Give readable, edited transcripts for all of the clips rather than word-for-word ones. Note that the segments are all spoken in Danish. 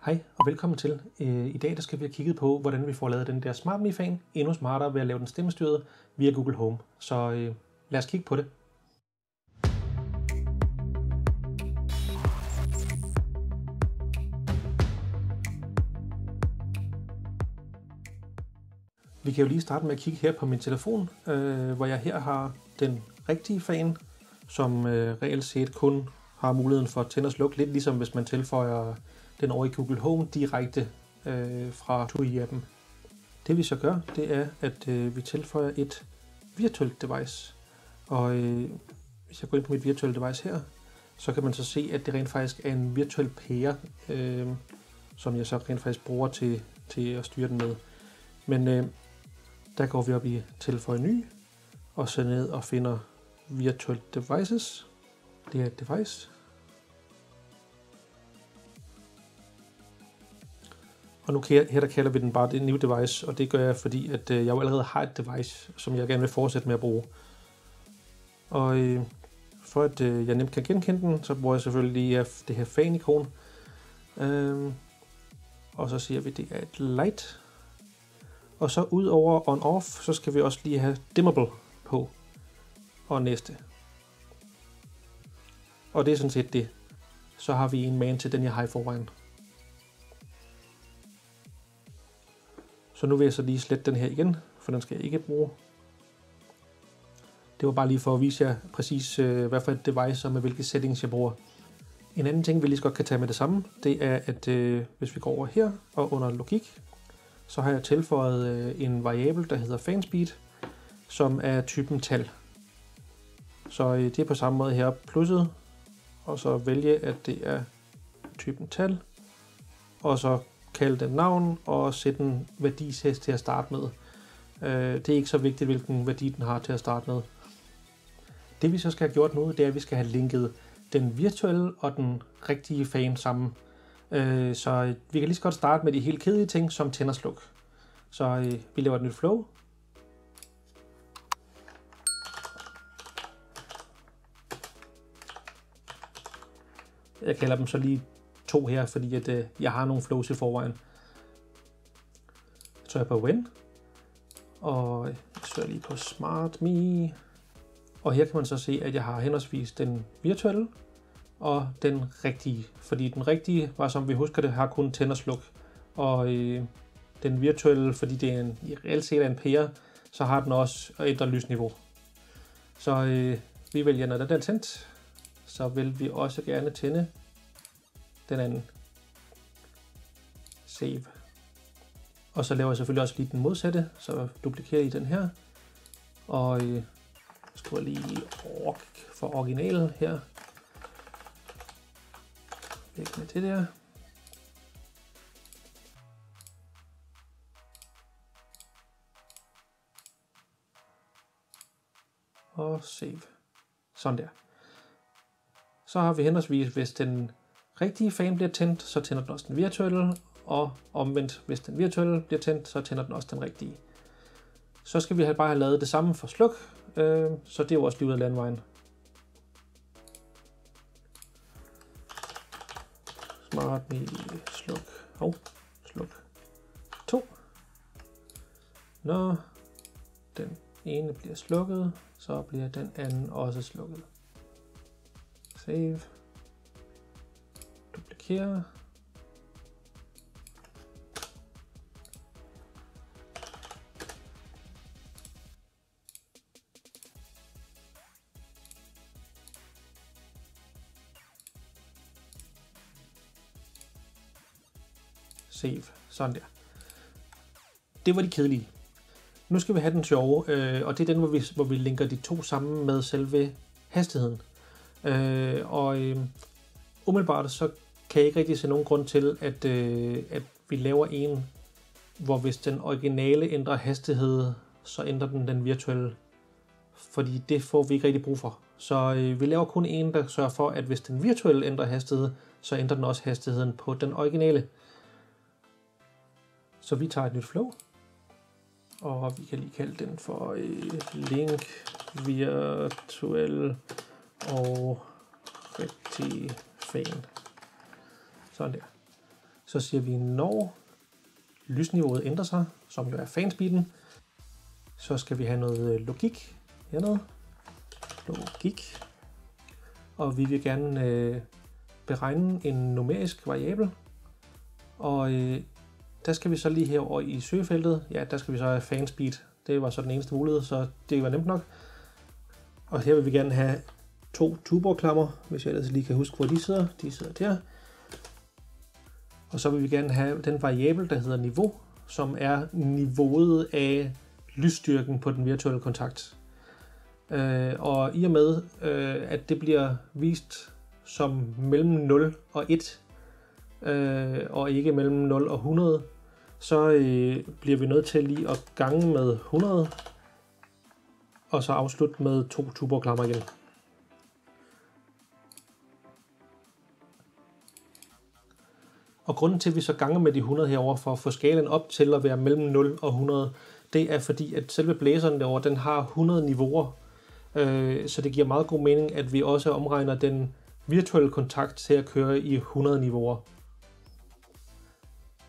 Hej og velkommen til. I dag der skal vi have kigget på, hvordan vi får lavet den der SmartMe-fan endnu smartere ved at lave den stemmestyret via Google Home. Så lad os kigge på det. Vi kan jo lige starte med at kigge her på min telefon, hvor jeg her har den rigtige fan, som reelt set kun har muligheden for at tænde og slukke, lidt ligesom hvis man tilføjer den over i Google Home direkte fra TUI-appen. Det vi så gør, det er, at vi tilføjer et virtuelt device. Og hvis jeg går ind på mit virtuelle device her, så kan man så se, at det rent faktisk er en virtuel pære, som jeg så rent faktisk bruger til at styre den med. Men der går vi op i tilføje ny, og så ned og finder virtual devices. Det er et device. Og nu her der kalder vi den bare det new device, og det gør jeg, fordi at jeg jo allerede har et device, som jeg gerne vil fortsætte med at bruge. Og for at jeg nemt kan genkende den, så bruger jeg selvfølgelig det her fan-ikon. Og så siger vi, at det er et light. Og så ud over on-off, så skal vi også lige have dimmable på. Og næste. Og det er sådan set det. Så har vi en man til den, jeg har i forvejen. Så nu vil jeg så lige slette den her igen, for den skal jeg ikke bruge. Det var bare lige for at vise jer præcis, hvad for et device og med hvilke settings jeg bruger. En anden ting, vi lige så godt kan tage med det samme, det er, at hvis vi går over her og under logik, så har jeg tilføjet en variabel, der hedder fanspeed, som er typen tal. Så det er på samme måde her plusset, og så vælge, at det er typen tal, og så kalde den navn og sætte en værdisæt til at starte med. Det er ikke så vigtigt, hvilken værdi den har til at starte med. Det vi så skal have gjort nu, det er, at vi skal have linket den virtuelle og den rigtige fan sammen. Så vi kan lige så godt starte med de helt kedelige ting, som tænd og sluk. Så vi laver et nyt flow. Jeg kalder dem så lige 2 her, fordi at, jeg har nogle flows i forvejen. Så er jeg på when. Og jeg søger lige på SmartMe. Og her kan man så se, at jeg har henholdsvis den virtuelle og den rigtige. Fordi den rigtige var, som vi husker det, har kun tænd og sluk. Og den virtuelle, fordi det er i reelt set er en pære, så har den også ændret lysniveau. Så vi vælger, når den er tændt, så vil vi også gerne tænde den anden. Save. Og så laver jeg selvfølgelig også lige den modsatte, så duplikerer I den her. Og skriver lige org for originalen her. Væk med det der. Og save. Sådan der. Så har vi henholdsvis, hvis den rigtige fan bliver tændt, så tænder den også den virtuelle, og omvendt, hvis den virtuelle bliver tændt, så tænder den også den rigtige. Så skal vi bare have lavet det samme for sluk, så det er jo også lige ud af landvejen. SmartMe sluk. Sluk 2. Når den ene bliver slukket, så bliver den anden også slukket. Save. Duplikere. Save. Sådan der. Det var de kedelige. Nu skal vi have den sjove, og det er den, hvor vi linker de to sammen med selve hastigheden. Umiddelbart så kan jeg ikke rigtig se nogen grund til, at vi laver en, hvor hvis den originale ændrer hastighed, så ændrer den virtuelle. Fordi det får vi ikke rigtig brug for. Så vi laver kun en, der sørger for, at hvis den virtuelle ændrer hastighed, så ændrer den også hastigheden på den originale. Så vi tager et nyt flow. Og vi kan lige kalde den for link virtuel og rigtig fan. Sådan der. Så siger vi, når lysniveauet ændrer sig, som jo er fanspeeden, så skal vi have noget logik hernede. Logik. Og vi vil gerne beregne en numerisk variabel. Og der skal vi så lige herover i søgefeltet. Ja, der skal vi så have fanspeed. Det var så den eneste mulighed, så det var nemt nok. Og her vil vi gerne have 2 tuborgklammer, hvis jeg ellers lige kan huske, hvor de sidder. De sidder der. Og så vil vi gerne have den variabel, der hedder niveau, som er niveauet af lysstyrken på den virtuelle kontakt. Og i og med, at det bliver vist som mellem 0 og 1, og ikke mellem 0 og 100, så bliver vi nødt til lige at gange med 100, og så afslutte med 2 tuborgklammer igen. Og grunden til, at vi så ganger med de 100 herover for at få skalaen op til at være mellem 0 og 100, det er fordi, at selve blæseren derovre, den har 100 niveauer. Så det giver meget god mening, at vi også omregner den virtuelle kontakt til at køre i 100 niveauer.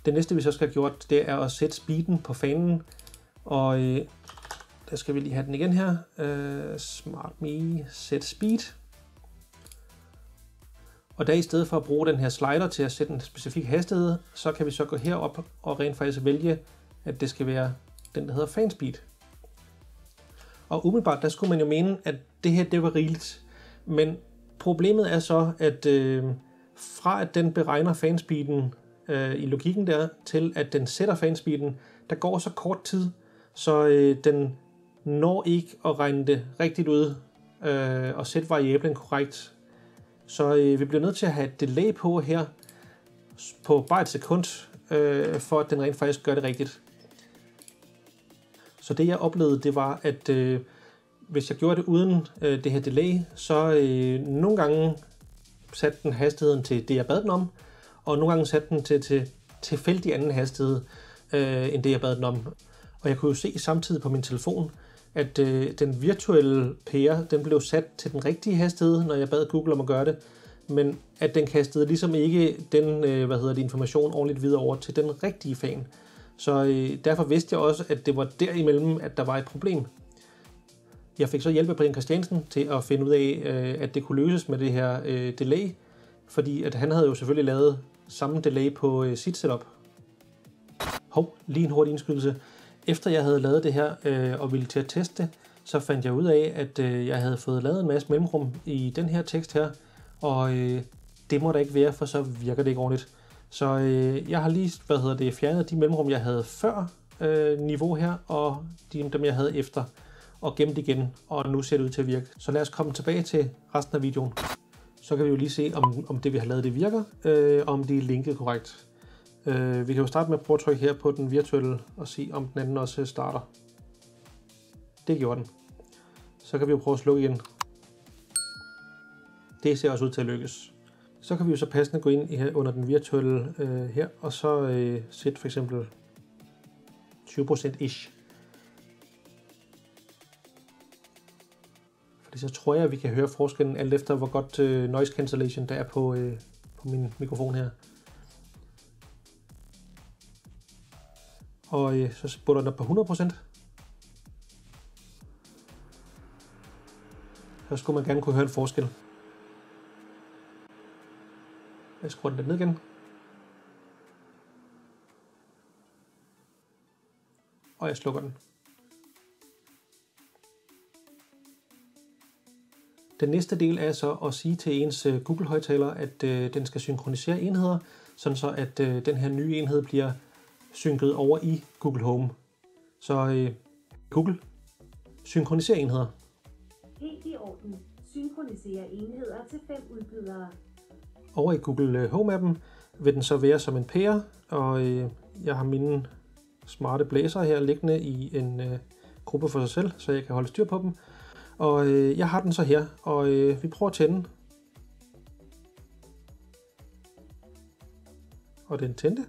Det næste, vi så skal have gjort, det er at sætte speeden på fanen. Og der skal vi lige have den igen her. SmartMe set speed. Og der i stedet for at bruge den her slider til at sætte en specifik hastighed, så kan vi så gå herop og rent faktisk vælge, at det skal være den, der hedder fanspeed. Og umiddelbart, der skulle man jo mene, at det her, det var rigeligt. Men problemet er så, at fra at den beregner fanspeeden i logikken der, til at den sætter fanspeeden, der går så kort tid, så den når ikke at regne det rigtigt ud og sætte variablen korrekt. Så vi bliver nødt til at have et delay på her, på bare et sekund, for at den rent faktisk gør det rigtigt. Så det jeg oplevede, det var, at hvis jeg gjorde det uden det her delay, så nogle gange satte den hastigheden til det, jeg bad den om, og nogle gange satte den til tilfældig anden hastighed, end det, jeg bad den om. Og jeg kunne jo se samtidig på min telefon, at den virtuelle pære, den blev sat til den rigtige hastighed, når jeg bad Google om at gøre det, men at den kastede ligesom ikke den information ordentligt videre over til den rigtige fan. Så derfor vidste jeg også, at det var derimellem, at der var et problem. Jeg fik så hjælp af Brian Christiansen til at finde ud af, at det kunne løses med det her delay, fordi at han havde jo selvfølgelig lavet samme delay på sit setup. Lige en hurtig indskydelse. Efter jeg havde lavet det her og ville til at teste det, så fandt jeg ud af, at jeg havde fået lavet en masse mellemrum i den her tekst her, og det må der ikke være, for så virker det ikke ordentligt. Så jeg har lige fjernet de mellemrum, jeg havde før niveau her, og dem jeg havde efter, og gemt igen, og nu ser det ud til at virke. Så lad os komme tilbage til resten af videoen. Så kan vi jo lige se, om det vi har lavet, det virker, og om det er linket korrekt. Vi kan jo starte med at prøve at trykke her på den virtuelle, og se om den anden også starter. Det gjorde den. Så kan vi jo prøve at slukke igen. Det ser også ud til at lykkes. Så kan vi jo så passende gå ind under den virtuelle her, og så sætte for eksempel 20%-ish. Fordi så tror jeg, at vi kan høre forskellen alt efter, hvor godt noise cancellation der er på min mikrofon her. Og så butter den op på 100%. Så skulle man gerne kunne høre en forskel. Jeg skruer den lidt ned igen. Og jeg slukker den. Den næste del er så at sige til ens Google-højttaler, at den skal synkronisere enheder, sådan så at den her nye enhed bliver synket over i Google Home. Så Google, synkronisere enheder. Helt i orden. Synkronisere enheder til 5 udbydere. Over i Google Home-appen vil den så være som en pære, og jeg har mine smarte blæsere her liggende i en gruppe for sig selv, så jeg kan holde styr på dem. Og jeg har den så her, og vi prøver at tænde. Og den tændte.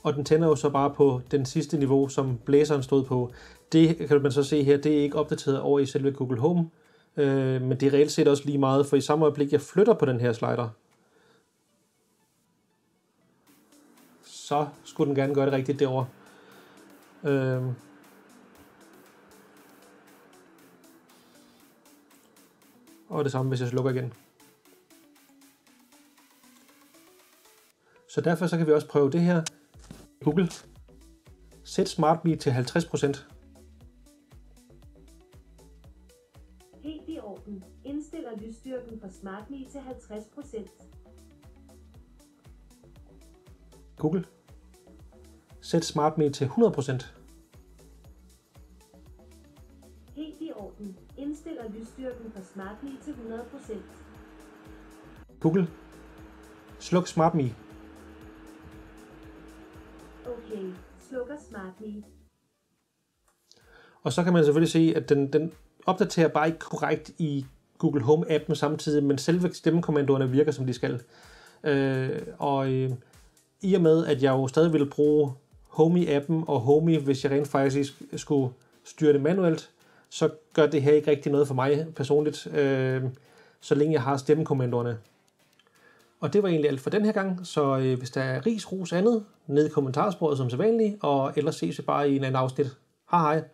Og den tænder jo så bare på den sidste niveau, som blæseren stod på. Det kan man så se her, det er ikke opdateret over i selve Google Home. Men det er reelt set også lige meget, for i samme øjeblik, jeg flytter på den her slider, så skulle den gerne gøre det rigtigt derovre. Og det samme, hvis jeg slukker igen. Så derfor så kan vi også prøve det her. Google. Sæt SmartMe til 50%. Helt i orden. Indstiller lysstyrken for SmartMe til 50%. Google. Sæt SmartMe til 100%. Helt i orden. Indstiller lysstyrken for SmartMe til 100%. Google. Sluk SmartMe. Okay, slukker SmartMe. Og så kan man selvfølgelig se, at den opdaterer bare ikke korrekt i Google Home-appen samtidig, men selve stemmekommandoerne virker, som de skal. I og med, at jeg jo stadig vil bruge Homey-appen og Homey, hvis jeg rent faktisk skulle styre det manuelt, så gør det her ikke rigtig noget for mig personligt, så længe jeg har stemmekommandoerne. Og det var egentlig alt for den her gang, så hvis der er ris, ros andet, ned i kommentarsporet som sædvanligt, og ellers ses vi bare i en anden afsnit. Hej hej!